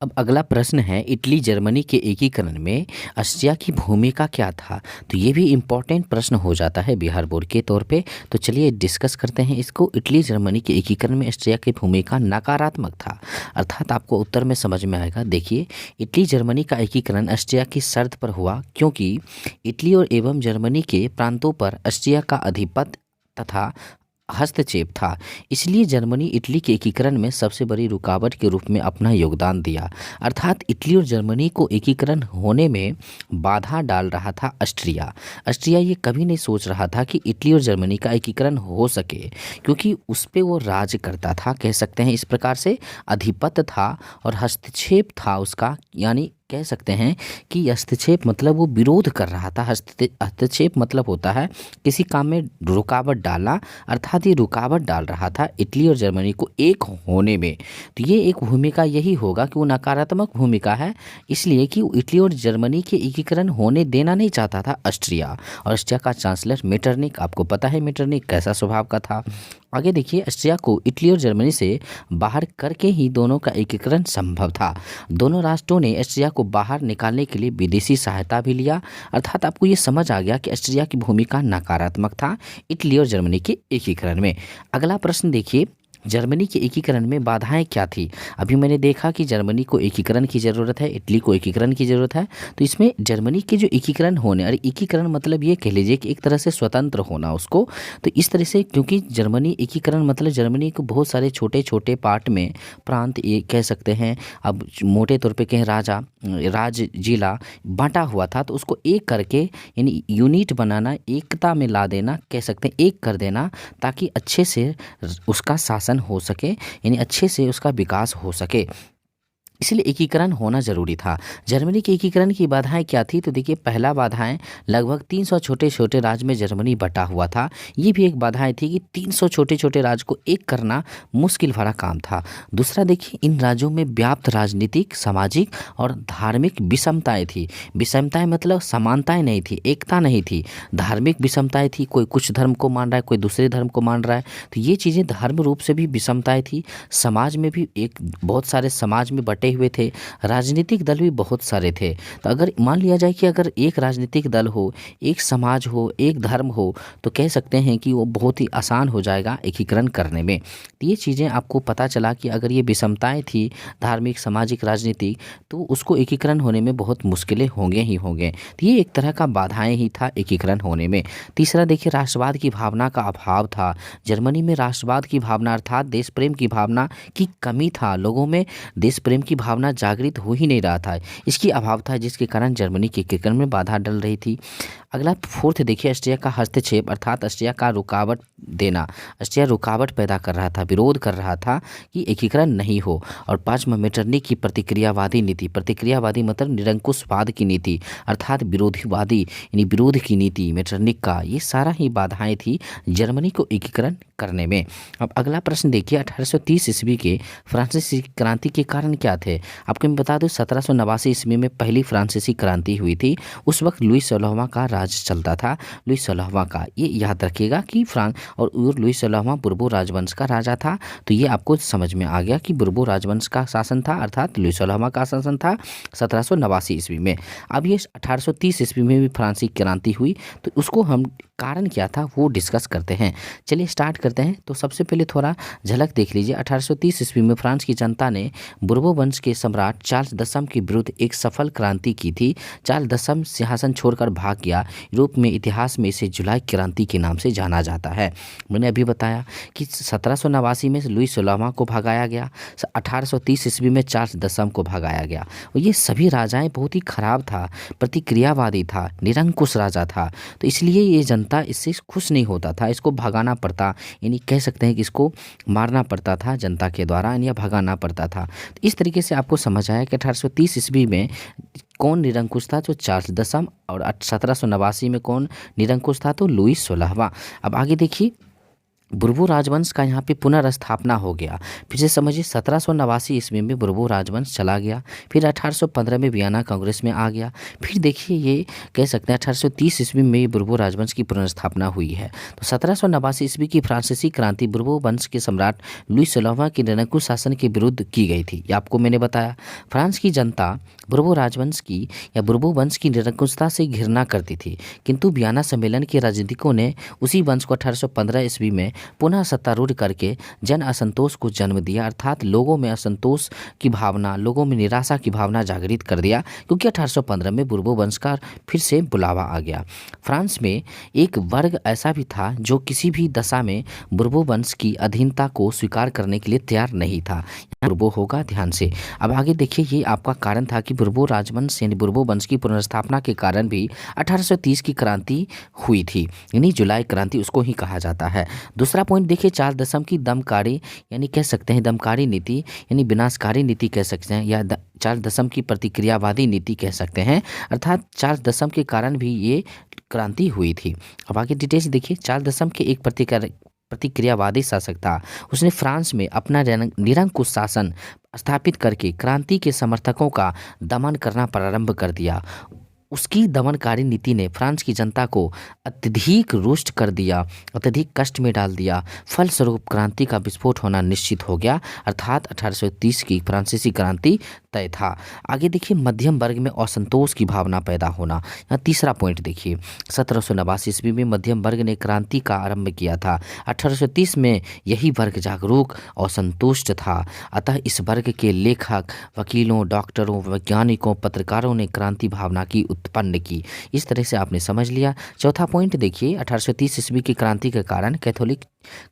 अब अगला प्रश्न है, इटली जर्मनी के एकीकरण में ऑस्ट्रिया की भूमिका क्या था। तो ये भी इम्पोर्टेंट प्रश्न हो जाता है बिहार बोर्ड के तौर पे। तो चलिए डिस्कस करते हैं इसको। इटली जर्मनी के एकीकरण में ऑस्ट्रिया की भूमिका नकारात्मक था, अर्थात आपको उत्तर में समझ में आएगा। देखिए, इटली जर्मनी का एकीकरण ऑस्ट्रिया की शर्त पर हुआ, क्योंकि इटली और एवं जर्मनी के प्रांतों पर ऑस्ट्रिया का अधिपत्य तथा हस्तक्षेप था। इसलिए जर्मनी इटली के एकीकरण में सबसे बड़ी रुकावट के रूप में अपना योगदान दिया। अर्थात इटली और जर्मनी को एकीकरण होने में बाधा डाल रहा था ऑस्ट्रिया। ऑस्ट्रिया ये कभी नहीं सोच रहा था कि इटली और जर्मनी का एकीकरण हो सके, क्योंकि उस पे वो राज करता था, कह सकते हैं इस प्रकार से। आधिपत्य था और हस्तक्षेप था उसका, यानी कह सकते हैं कि हस्तक्षेप मतलब वो विरोध कर रहा था। हस्तक्षेप मतलब होता है किसी काम में रुकावट डालना, अर्थात ये रुकावट डाल रहा था इटली और जर्मनी को एक होने में। तो ये एक भूमिका यही होगा कि वो नकारात्मक भूमिका है, इसलिए कि इटली और जर्मनी के एकीकरण होने देना नहीं चाहता था ऑस्ट्रिया। और ऑस्ट्रिया का चांसलर मेटरनिक, आपको पता है मेटरनिक कैसा स्वभाव का था। आगे देखिए, ऑस्ट्रिया को इटली और जर्मनी से बाहर करके ही दोनों का एकीकरण संभव था। दोनों राष्ट्रों ने ऑस्ट्रिया को बाहर निकालने के लिए विदेशी सहायता भी लिया। अर्थात आपको ये समझ आ गया कि ऑस्ट्रिया की भूमिका नकारात्मक था इटली और जर्मनी के एकीकरण में। अगला प्रश्न देखिए, जर्मनी के एकीकरण में बाधाएं क्या थी। अभी मैंने देखा कि जर्मनी को एकीकरण की ज़रूरत है, इटली को एकीकरण की ज़रूरत है। तो इसमें जर्मनी के जो एकीकरण होने, और एकीकरण मतलब ये कह लीजिए कि एक तरह से स्वतंत्र होना उसको। तो इस तरह से, क्योंकि जर्मनी एकीकरण मतलब जर्मनी को बहुत सारे छोटे छोटे पार्ट में, प्रांत ये कह सकते हैं, अब मोटे तौर पे कहें राज्य जिला बांटा हुआ था। तो उसको एक करके, यानी यूनिट बनाना, एकता में ला देना, कह सकते हैं एक कर देना, ताकि अच्छे से उसका शासन हो सके, यानी अच्छे से उसका विकास हो सके। इसलिए एकीकरण होना जरूरी था। जर्मनी के एकीकरण की बाधाएं क्या थी। तो देखिए, पहला बाधाएं, लगभग 300 छोटे छोटे राज्य में जर्मनी बटा हुआ था। ये भी एक बाधाएं थी कि 300 छोटे छोटे राज्य को एक करना मुश्किल भरा काम था। दूसरा देखिए, इन राज्यों में व्याप्त राजनीतिक, सामाजिक और धार्मिक विषमताएं थी। विषमताएं मतलब समानताएं नहीं थी, एकता नहीं थी। धार्मिक विषमताएं थी, कोई कुछ धर्म को मान रहा है, कोई दूसरे धर्म को मान रहा है। तो ये चीज़ें धर्म रूप से भी विषमताएं थी। समाज में भी एक बहुत सारे समाज में बटे हुए थे। राजनीतिक दल भी बहुत सारे थे। तो अगर मान लिया जाए कि अगर एक राजनीतिक दल हो, एक समाज हो, एक धर्म हो, तो कह सकते हैं कि वो बहुत ही आसान हो जाएगा एकीकरण करने में। तो ये चीज़ें आपको पता चला कि अगर ये विषमताएं थी, धार्मिक, सामाजिक, राजनीतिक, तो उसको एकीकरण होने में बहुत मुश्किलें होंगे ही होंगे। तो ये एक तरह का बाधाएं ही था एकीकरण होने में। तीसरा देखिए, राष्ट्रवाद की भावना का अभाव था। जर्मनी में राष्ट्रवाद की भावना, अर्थात देश प्रेम की भावना की कमी था। लोगों में देश प्रेम की भावना जागृत हो ही नहीं रहा था, इसकी अभाव था, जिसके कारण जर्मनी के एकीकरण में बाधा डल रही थी। अगला फोर्थ देखिए, ऑस्ट्रिया का हस्तक्षेप, अर्थात ऑस्ट्रिया का रुकावट देना। ऑस्ट्रिया रुकावट पैदा कर रहा था, विरोध कर रहा था कि एकीकरण नहीं हो। और पांचवा, मेटरनिक की प्रतिक्रियावादी नीति। प्रतिक्रियावादी मतलब निरंकुशवाद की नीति, अर्थात विरोधीवादी, यानी विरोध की नीति मेटरनिक का। ये सारा ही बाधाएं थी जर्मनी को एकीकरण करने में। अब अगला प्रश्न देखिए, 1830 ईस्वी के फ्रांसीसी क्रांति के कारण क्या थे। आपको मैं बता दूं, 1789 ईस्वी में पहली फ्रांसीसी क्रांति हुई थी। उस वक्त लुई 16वां का राज चलता था। लुई 16वां का, ये याद रखिएगा कि फ्रांस, और लुई 16वां बुर्बो राजवंश का राजा था। तो ये आपको समझ में आ गया कि बुर्बो राजवंश का शासन था, अर्थात लुई 16वां का शासन था 1789 ईस्वी में। अब ये 1830 ईस्वी में भी फ्रांसीसी क्रांति हुई। तो उसको हम, कारण क्या था वो डिस्कस करते हैं। चलिए स्टार्ट करते हैं। तो सबसे पहले थोड़ा झलक देख लीजिए। 1830 ईस्वी में फ्रांस की जनता ने बुर्बो वंश के सम्राट चार्ल्स दसम के विरुद्ध एक सफल क्रांति की थी। चार्ल्स दसम सिंहासन छोड़कर भाग गया। यूरोप में इतिहास में इसे जुलाई क्रांति के नाम से जाना जाता है। मैंने अभी बताया कि 1789 में लुई 16वां को भगाया गया, 1830 ईस्वी में चार्ल्स दसम को भगाया गया। और ये सभी राजाएं बहुत ही खराब था, प्रतिक्रियावादी था, निरंकुश राजा था। तो इसलिए ये जनता इससे खुश नहीं होता था, इसको भगाना पड़ता, यानी कह सकते हैं कि इसको मारना पड़ता था जनता के द्वारा, या भगाना पड़ता था। तो इस तरीके से आपको समझ आया कि 1830 ईस्वी में कौन निरंकुश था, तो चार्ल्स दसम। और 1789 में कौन निरंकुश था, तो लुई 16वां। अब आगे देखिए, बुर्बो राजवंश का यहाँ पे पुनर्स्थापना हो गया। फिर से समझिए 1789 ईस्वी में बुर्बो राजवंश चला गया। फिर 1815 में वियना कांग्रेस में आ गया। फिर देखिए ये कह सकते हैं 1830 ईस्वी में ये बुर्बो राजवंश की पुनर्स्थापना हुई है। तो 1789 ईस्वी की फ्रांसीसी क्रांति बुर्बो वंश के सम्राट लुई 16वां के निरंकुश शासन के विरुद्ध की गई थी। ये आपको मैंने बताया। फ्रांस की जनता बुर्बो राजवंश की या बुर्बो वंश की निरंकुशता से घृणा करती थी, किंतु वियना सम्मेलन के राजनीतिकों ने उसी वंश को 1815 ईस्वी में पुनः सत्तारूढ़ करके जन असंतोष को जन्म दिया, अर्थात लोगों में असंतोष की भावना, लोगों में निराशा की भावना जागृत कर दिया, क्योंकि 1815 में बुर्बो वंश का फिर से बुलावा आ गया। फ्रांस में एक वर्ग ऐसा भी था जो किसी भी दशा में बुर्बो वंश की अधीनता को स्वीकार करने के लिए तैयार नहीं था। बुर्बो होगा ध्यान से। अब आगे देखिए ये आपका कारण था कि बुर्बो राजवंश यानी बुर्बो वंश की पुनर्स्थापना के कारण भी 1830 की क्रांति हुई थी, यानी जुलाई क्रांति उसको ही कहा जाता है। दूसरा पॉइंट देखिए चार्ल्स दशम की दमकारी यानी कह सकते हैं दमकारी नीति यानी विनाशकारी नीति कह सकते हैं, या चार्ल्स दशम की प्रतिक्रियावादी नीति कह सकते हैं, अर्थात चार्ल्स दशम के कारण भी ये क्रांति हुई थी। अब आगे डिटेल्स देखिए। चार्ल्स दशम के एक प्रतिक्रियावादी शासक था। उसने फ्रांस में अपना निरंकुश शासन स्थापित करके क्रांति के समर्थकों का दमन करना प्रारंभ कर दिया। उसकी दमनकारी नीति ने फ्रांस की जनता को अत्यधिक रुष्ट कर दिया, अत्यधिक कष्ट में डाल दिया। फलस्वरूप क्रांति का विस्फोट होना निश्चित हो गया, अर्थात 1830 की फ्रांसीसी क्रांति तय था। आगे देखिए मध्यम वर्ग में असंतोष की भावना पैदा होना। यहाँ तीसरा पॉइंट देखिए 1789 ईस्वी में मध्यम वर्ग ने क्रांति का आरंभ किया था। 1830 में यही वर्ग जागरूक और संतुष्ट था, अतः इस वर्ग के लेखक, वकीलों, डॉक्टरों, वैज्ञानिकों, पत्रकारों ने क्रांति भावना की उत्पन्न की। इस तरह से आपने समझ लिया। चौथा पॉइंट देखिए 1830 ईस्वी की क्रांति के कारण कैथोलिक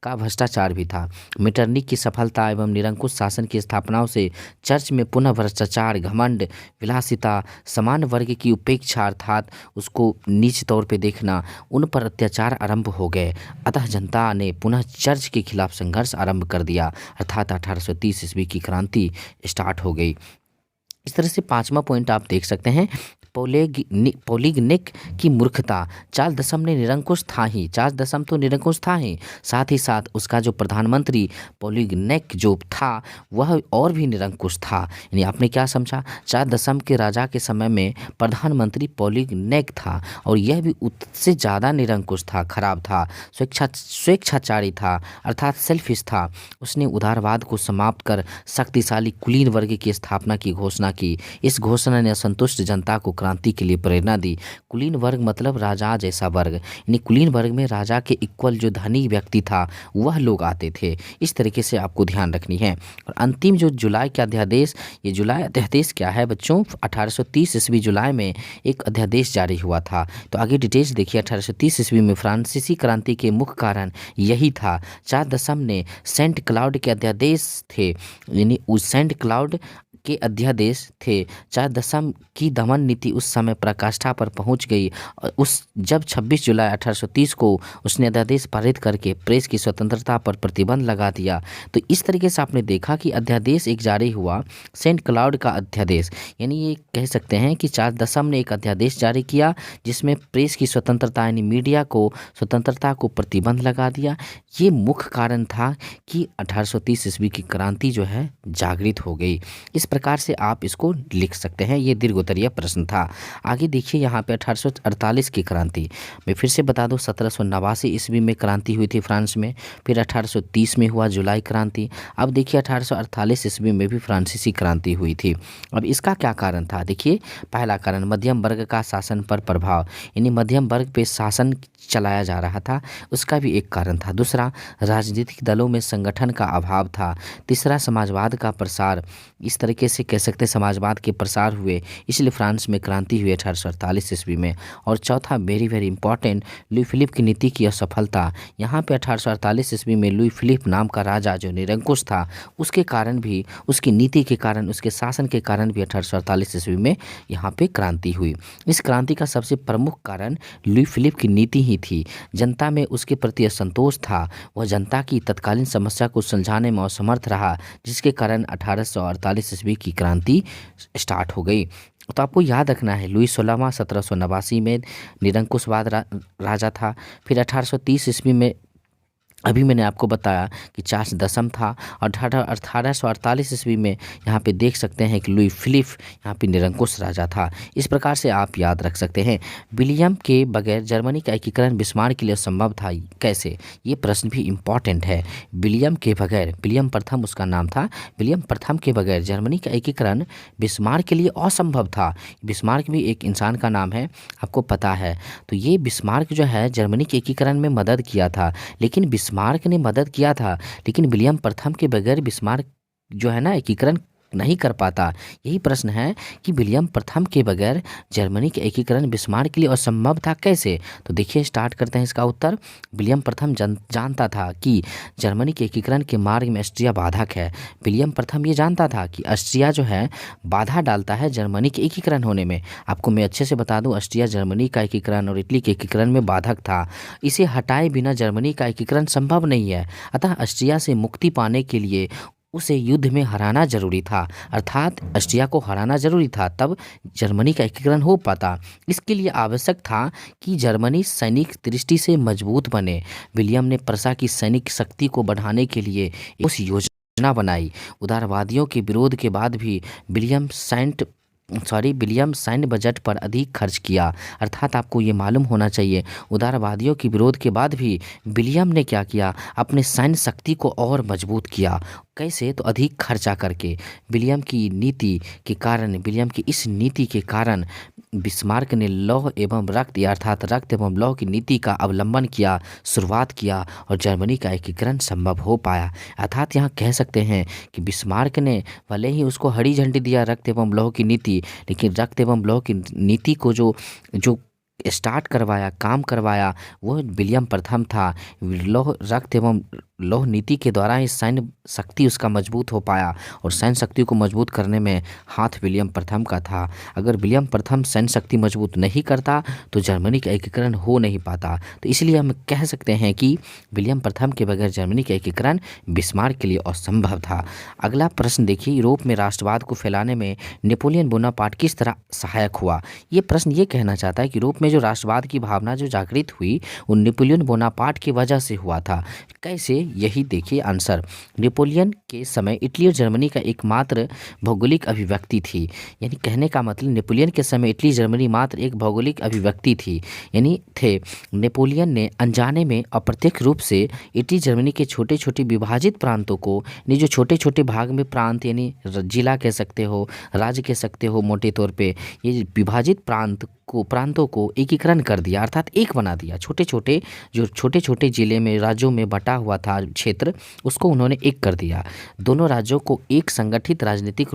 का भ्रष्टाचार भी था। मेटरनिख की सफलता एवं निरंकुश शासन की स्थापनाओं से चर्च में पुनः भ्रष्टाचार, घमंड, विलासिता, समान वर्ग की उपेक्षा अर्थात उसको नीच तौर पे देखना, उन पर अत्याचार आरंभ हो गए। अतः जनता ने पुनः चर्च के खिलाफ संघर्ष आरंभ कर दिया, अर्थात 1830 ईस्वी की क्रांति स्टार्ट हो गई। इस तरह से पांचवा पॉइंट आप देख सकते हैं पॉलीगनिक की मूर्खता। चार्ल्स दशम ने निरंकुश था ही, चार्ल्स दशम तो निरंकुश था ही, साथ ही साथ उसका जो प्रधानमंत्री पॉलीगनिक जो था वह और भी निरंकुश था। यानी आपने क्या समझा, चार्ल्स दशम के राजा के समय में प्रधानमंत्री पॉलीगनिक था और यह भी उससे ज़्यादा निरंकुश था, खराब था, स्वेच्छाचारी था, अर्थात सेल्फिश था। उसने उदारवाद को समाप्त कर शक्तिशाली कुलीन वर्ग की स्थापना की घोषणा की। इस घोषणा ने असंतुष्ट जनता को क्रांति के लिए प्रेरणा दी। कुलीन वर्ग मतलब राजा जैसा वर्ग, यानी कुलीन वर्ग में राजा के इक्वल जो धनी व्यक्ति था वह लोग आते थे। इस तरीके से आपको ध्यान रखनी है। और अंतिम जो जुलाई का अध्यादेश, ये जुलाई अध्यादेश क्या है बच्चों, 1830 ईस्वी जुलाई में एक अध्यादेश जारी हुआ था। तो आगे डिटेल्स देखिए। 1830 ईस्वी में फ्रांसीसी क्रांति के मुख्य कारण यही था। चार्ल्स दशम ने सेंट क्लाउड के अध्यादेश थे, यानी उस सेंट क्लाउड के अध्यादेश थे। चार्ल्स दशम की दमन नीति उस समय पराकाष्ठा पर पहुंच गई। जब 26 जुलाई 1830 को उसने अध्यादेश पारित करके प्रेस की स्वतंत्रता पर प्रतिबंध लगा दिया। तो इस तरीके से आपने देखा कि अध्यादेश एक जारी हुआ, सेंट क्लाउड का अध्यादेश, यानी ये कह सकते हैं कि चार्ल्स दशम ने एक अध्यादेश जारी किया जिसमें प्रेस की स्वतंत्रता यानी मीडिया को स्वतंत्रता को प्रतिबंध लगा दिया। ये मुख्य कारण था कि 1830 ईस्वी की क्रांति जो है जागृत हो गई। इस प्रकार से आप इसको लिख सकते हैं। ये दीर्घोत्तरीय प्रश्न था। आगे देखिए यहाँ पे 1848 की क्रांति। मैं फिर से बता दूं 1789 ईस्वी में क्रांति हुई थी फ्रांस में, फिर 1830 में हुआ जुलाई क्रांति। अब देखिए 1848 ईस्वी में भी फ्रांसीसी क्रांति हुई थी। अब इसका क्या कारण था, देखिए पहला कारण मध्यम वर्ग का शासन पर प्रभाव, यानी मध्यम वर्ग पे शासन चलाया जा रहा था, उसका भी एक कारण था। दूसरा राजनीतिक दलों में संगठन का अभाव था। तीसरा समाजवाद का प्रसार, इस तरीके से कह सकते समाजवाद के प्रसार हुए, इसलिए फ्रांस में क्रांति हुई 1848 ईस्वी में। और चौथा very very important, Louis Philippe की नीति की असफलता। यहाँ पे 1848 ईस्वी में लुई फिलिप नाम का राजा जो निरंकुश था, उसके कारण भी, उसकी नीति के कारण, उसके शासन के कारण भी 1848 ईस्वी में यहाँ पे क्रांति हुई। इस क्रांति का सबसे प्रमुख कारण लुई फिलिप की नीति ही थी। जनता में उसके प्रति असंतोष था, वह जनता की तत्कालीन समस्या को सुलझाने में असमर्थ रहा, जिसके कारण 1848 ईस्वी की क्रांति स्टार्ट हो गई। तो आपको याद रखना है लुई 16वां 1789 में निरंकुशवाद राजा था। फिर 1830 ईस्वी में अभी मैंने आपको बताया कि चार्ल्स दसम था। और 1848 ईस्वी में यहाँ पे देख सकते हैं कि लुई फिलिप यहाँ पे निरंकुश राजा था। इस प्रकार से आप याद रख सकते हैं। विलियम के बगैर जर्मनी का एकीकरण बिस्मार्क के लिए असंभव था। कैसे, ये प्रश्न भी इम्पॉर्टेंट है। विलियम के बगैर, विलियम प्रथम उसका नाम था, विलियम प्रथम के बगैर जर्मनी का एकीकरण बिस्मार्क के लिए असंभव था। बिस्मार्क भी एक इंसान का नाम है, आपको पता है। तो ये बिस्मार्क जो है जर्मनी के एकीकरण में मदद किया था, लेकिन बिस्मार्क ने मदद किया था, लेकिन विलियम प्रथम के बगैर बिस्मार्क जो है ना एकीकरण नहीं कर पाता। यही प्रश्न है कि विलियम प्रथम के बगैर जर्मनी के एकीकरण बिस्मार्क के लिए असंभव था। कैसे, तो देखिए स्टार्ट करते हैं इसका उत्तर। विलियम प्रथम जानता था कि जर्मनी के एकीकरण के मार्ग में ऑस्ट्रिया बाधक है। विलियम प्रथम ये जानता था कि ऑस्ट्रिया जो है बाधा डालता है जर्मनी के एकीकरण होने में। आपको मैं अच्छे से बता दूं, ऑस्ट्रिया जर्मनी का एकीकरण और इटली के एकीकरण में बाधक था। इसे हटाए बिना जर्मनी का एकीकरण संभव नहीं है। अतः ऑस्ट्रिया से मुक्ति पाने के लिए उसे युद्ध में हराना जरूरी था, अर्थात ऑस्ट्रिया को हराना जरूरी था, तब जर्मनी का एकीकरण हो पाता। इसके लिए आवश्यक था कि जर्मनी सैनिक दृष्टि से मजबूत बने। विलियम ने प्रशा की सैनिक शक्ति को बढ़ाने के लिए उस योजना बनाई। उदारवादियों के विरोध के बाद भी विलियम सैन्य बजट पर अधिक खर्च किया। अर्थात आपको ये मालूम होना चाहिए, उदारवादियों के विरोध के बाद भी विलियम ने क्या किया, अपने सैन्य शक्ति को और मजबूत किया। कैसे, तो अधिक खर्चा करके। विलियम की नीति के कारण, विलियम की इस नीति के कारण बिस्मार्क ने लौह एवं रक्त अर्थात रक्त एवं लौह की नीति का अवलंबन किया, शुरुआत किया, और जर्मनी का एकीकरण संभव हो पाया। अर्थात यहाँ कह सकते हैं कि बिस्मार्क ने भले ही उसको हरी झंडी दिया रक्त एवं लौह की नीति, लेकिन रक्त एवं लौह की नीति को जो स्टार्ट करवाया, काम करवाया, वो विलियम प्रथम था। रक्त एवं लौह नीति के द्वारा ही सैन्य शक्ति उसका मजबूत हो पाया, और सैन्य शक्ति को मजबूत करने में हाथ विलियम प्रथम का था। अगर विलियम प्रथम सैन्य शक्ति मजबूत नहीं करता तो जर्मनी का एकीकरण हो नहीं पाता। तो इसलिए हम कह सकते हैं कि विलियम प्रथम के बगैर जर्मनी का एकीकरण बिस्मार्क के लिए असंभव था। अगला प्रश्न देखिए, यूरोप में राष्ट्रवाद को फैलाने में नेपोलियन बोनापार्ट किस तरह सहायक हुआ। ये प्रश्न ये कहना चाहता है कि यूरोप में जो राष्ट्रवाद की भावना जो जागृत हुई वो नेपोलियन बोनापार्ट की वजह से हुआ था। कैसे, यही देखिए आंसर। नेपोलियन के समय इटली और जर्मनी का एकमात्र भौगोलिक अभिव्यक्ति थी। यानी कहने का मतलब, नेपोलियन के समय इटली जर्मनी मात्र एक भौगोलिक अभिव्यक्ति थी, यानी थे। नेपोलियन ने अनजाने में अप्रत्यक्ष रूप से इटली जर्मनी के छोटे छोटे विभाजित प्रांतों को, यानी जो छोटे छोटे भाग में प्रांत, यानी जिला कह सकते हो, राज्य कह सकते हो, मोटे तौर पे ये विभाजित प्रांतों को एकीकरण कर दिया, अर्थात एक बना दिया। छोटे छोटे जिले में, राज्यों में बटा हुआ था क्षेत्र, उसको उन्होंने एक कर दिया। दोनों राज्यों को एक संगठित राजनीतिक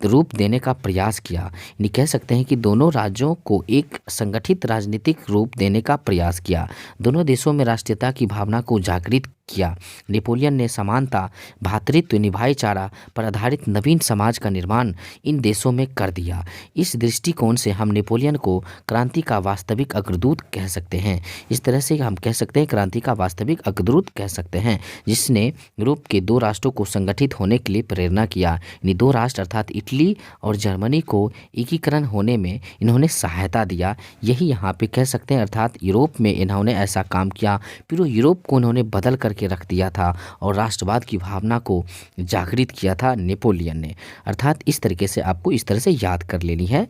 रूप देने का प्रयास किया। यानी कह सकते हैं कि दोनों राज्यों को एक संगठित राजनीतिक रूप देने का प्रयास किया। दोनों देशों में राष्ट्रीयता की भावना को जागृत किया। नेपोलियन ने समानता, भ्रातृत्व, भाईचारा पर आधारित नवीन समाज का निर्माण इन देशों में कर दिया। इस दृष्टिकोण से हम नेपोलियन को क्रांति का वास्तविक अग्रदूत कह सकते हैं। इस तरह से हम कह सकते हैं क्रांति का वास्तविक अग्रदूत कह सकते हैं, जिसने यूरोप के दो राष्ट्रों को संगठित होने के लिए प्रेरणा किया। यानी दो राष्ट्र अर्थात इटली और जर्मनी को एकीकरण होने में इन्होंने सहायता दिया। यही यहाँ पे कह सकते हैं, अर्थात यूरोप में इन्होंने ऐसा काम किया। फिर यूरोप को उन्होंने बदल करके रख दिया था और राष्ट्रवाद की भावना को जागृत किया था नेपोलियन ने। अर्थात इस तरीके से आपको इस तरह से याद कर लेनी है।